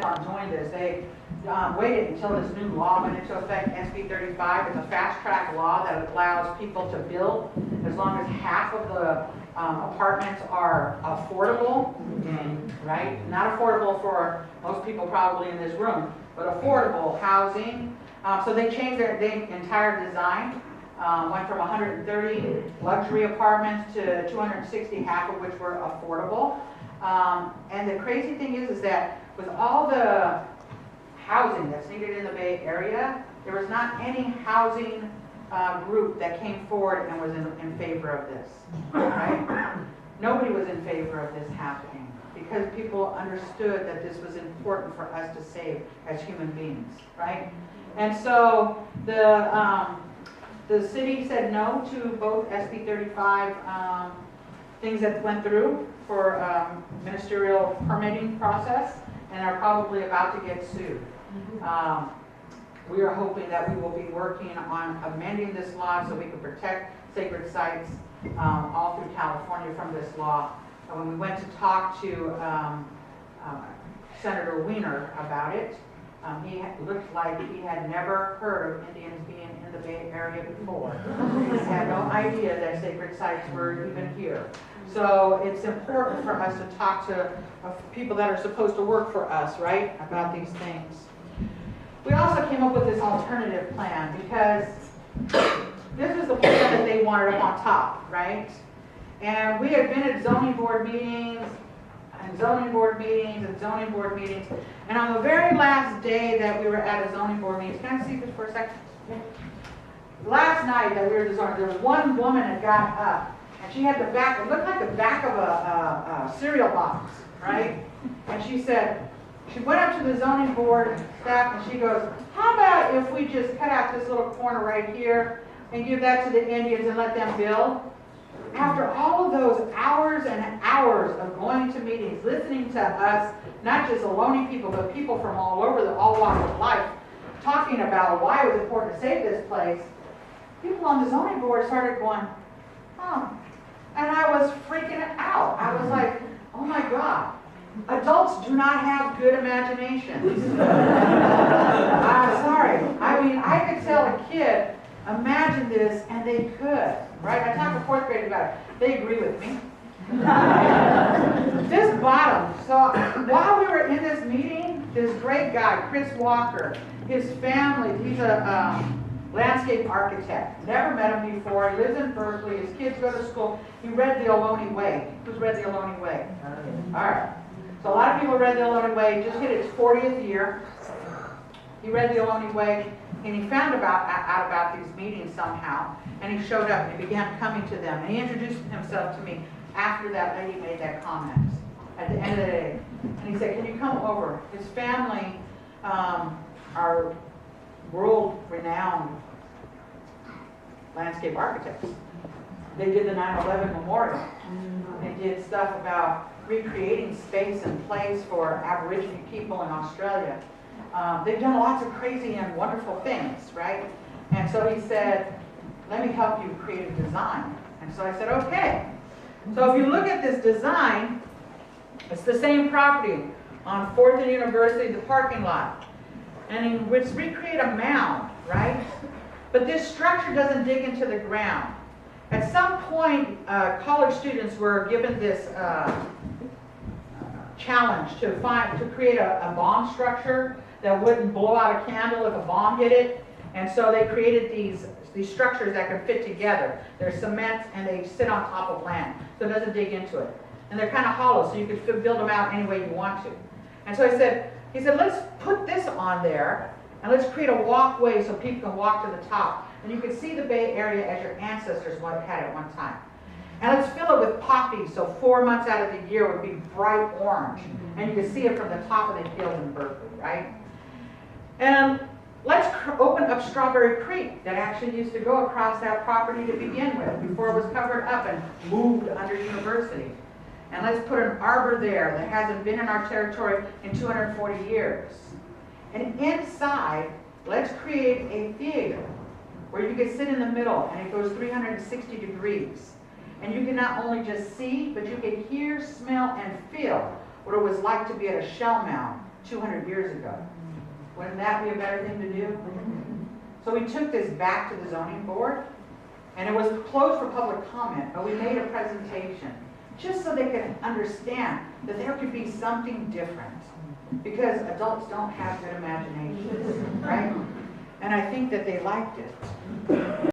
joined this. They waited until this new law went into effect, SB 35. It's a fast-track law that allows people to build as long as half of the apartments are affordable, right? Not affordable for most people probably in this room, but affordable housing. So they changed their entire design. Went from 130 luxury apartments to 260, half of which were affordable. And the crazy thing is that with all the housing that's needed in the Bay Area, there was not any housing group that came forward and was in favor of this, right? Nobody was in favor of this happening because people understood that this was important for us to save as human beings, right? And so the city said no to both SB 35 things that went through for ministerial permitting process, and are probably about to get sued. We are hoping that we will be working on amending this law so we can protect sacred sites all through California from this law. And when we went to talk to Senator Weiner about it, he looked like he had never heard of Indians being in the Bay Area before. He had no idea that sacred sites were even here. So it's important for us to talk to people that are supposed to work for us, right, about these things. We also came up with this alternative plan because this was the plan that they wanted up on top, right? And we had been at zoning board meetings, and zoning board meetings, and zoning board meetings. And on the very last day that we were at a zoning board meeting, can I see this for a second? Last night that we were at the zoning, there was one woman that got up, and she had the back, it looked like the back of a cereal box, right? And she said, she went up to the zoning board staff and she goes, how about if we just cut out this little corner right here and give that to the Indians and let them build? After all of those hours and hours of going to meetings, listening to us, not just Ohlone people, but people from all over, all walks of life, talking about why it was important to save this place, people on the zoning board started going, oh. And I was freaking out. I was like, oh my God, adults do not have good imaginations. I'm sorry. I mean, I could tell a kid, imagine this, and they could, right? I talked to fourth grade about it. They agree with me. This bottom. So while we were in this meeting, this great guy, Chris Walker, his family, he's a landscape architect. Never met him before. He lives in Berkeley. His kids go to school. He read the Ohlone Way. Who's read the Ohlone Way? All right. So a lot of people read the Ohlone Way. Just hit its 40th year. He read the Ohlone Way, and he found out about these meetings somehow. And he showed up and he began coming to them. And he introduced himself to me after that lady made that comment at the end of the day. And he said, "Can you come over?" His family are world-renowned landscape architects. They did the 9/11 memorial. They did stuff about recreating space and place for Aboriginal people in Australia. They've done lots of crazy and wonderful things, right? And so he said, let me help you create a design. And so I said, okay. So if you look at this design, it's the same property on 4th and University, the parking lot. And it's recreate a mound, right? But this structure doesn't dig into the ground. At some point, college students were given this challenge to create a bomb structure that wouldn't blow out a candle if a bomb hit it. And so they created these structures that can fit together. They're cement and they sit on top of land, so it doesn't dig into it. And they're kind of hollow, so you could build them out any way you want to. And so he said, let's put this on there and let's create a walkway so people can walk to the top. And you can see the Bay Area as your ancestors had at one time. And let's fill it with poppies, so 4 months out of the year would be bright orange. And you can see it from the top of the hill in Berkeley, right? And let's open up Strawberry Creek that actually used to go across that property to begin with before it was covered up and moved under University. And let's put an arbor there that hasn't been in our territory in 240 years. And inside, let's create a theater where you can sit in the middle and it goes 360 degrees. And you can not only just see, but you can hear, smell, and feel what it was like to be at a Shellmound 200 years ago. Wouldn't that be a better thing to do? So we took this back to the zoning board, and it was closed for public comment, but we made a presentation just so they could understand that there could be something different, because adults don't have good imaginations, right? And I think that they liked it.